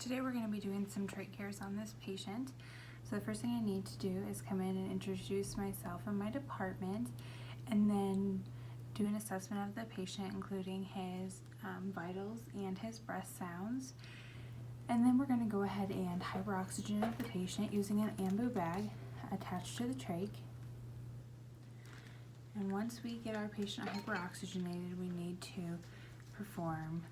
Today we're going to be doing some trach cares on this patient. So the first thing I need to do is come in and introduce myself and my department, and then do an assessment of the patient, including his vitals and his breath sounds. And then we're going to go ahead and hyperoxygenate the patient using an ambu bag attached to the trach. And once we get our patient hyperoxygenated, we need to perform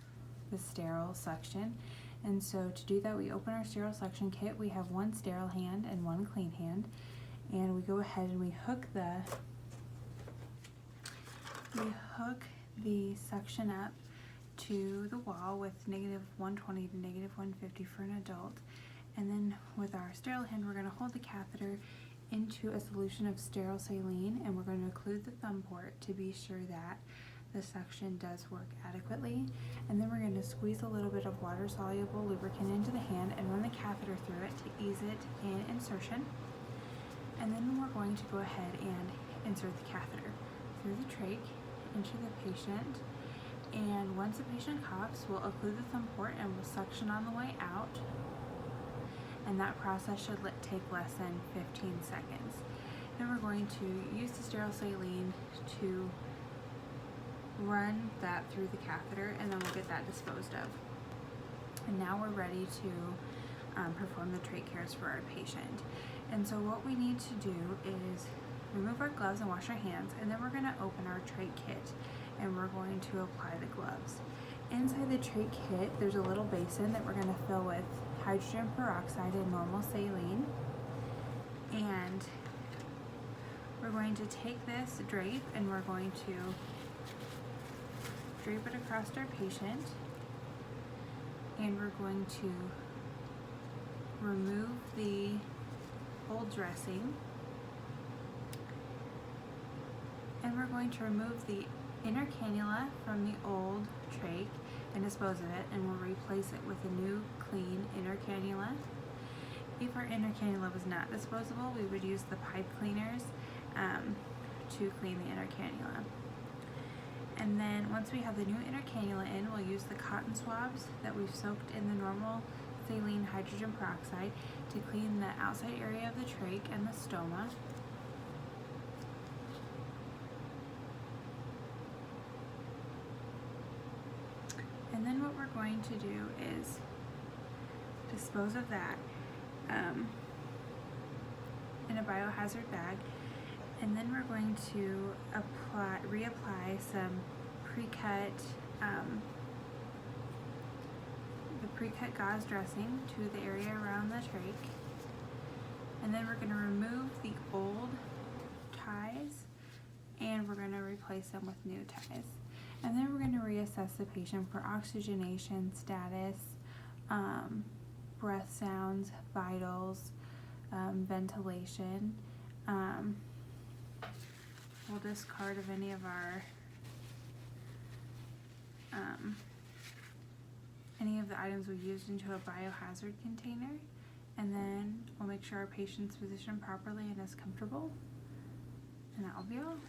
the sterile suction. And so to do that, we open our sterile suction kit. We have one sterile hand and one clean hand, and we go ahead and we hook the suction up to the wall with -120 to -150 for an adult. And then with our sterile hand, we're going to hold the catheter into a solution of sterile saline, and we're going to occlude the thumb port to be sure that the suction does work adequately. And then we're going to squeeze a little bit of water-soluble lubricant into the hand and run the catheter through it to ease it in insertion. And then we're going to go ahead and insert the catheter through the trach into the patient. And once the patient coughs, we'll occlude the thumb port and we'll suction on the way out. And that process should take less than 15 seconds. Then we're going to use the sterile saline to run that through the catheter, and then we'll get that disposed of. And now we're ready to perform the trach cares for our patient. And so what we need to do is remove our gloves and wash our hands, and then we're going to open our trach kit and we're going to apply the gloves. Inside the trach kit, there's a little basin that we're going to fill with hydrogen peroxide and normal saline. And we're going to take this drape and we're going to drape it across our patient, and we're going to remove the old dressing, and we're going to remove the inner cannula from the old trach and dispose of it, and we'll replace it with a new clean inner cannula. If our inner cannula was not disposable, we would use the pipe cleaners to clean the inner cannula. And then once we have the new inner cannula in, we'll use the cotton swabs that we've soaked in the normal saline hydrogen peroxide to clean the outside area of the trach and the stoma. And then what we're going to do is dispose of that in a biohazard bag. And then we're going to reapply some pre-cut gauze dressing to the area around the trach. And then we're going to remove the old ties and we're going to replace them with new ties. And then we're going to reassess the patient for oxygenation status, breath sounds, vitals, ventilation. We'll discard of any of our any of the items we used into a biohazard container, and then we'll make sure our patient's positioned properly and is comfortable, and that will be all.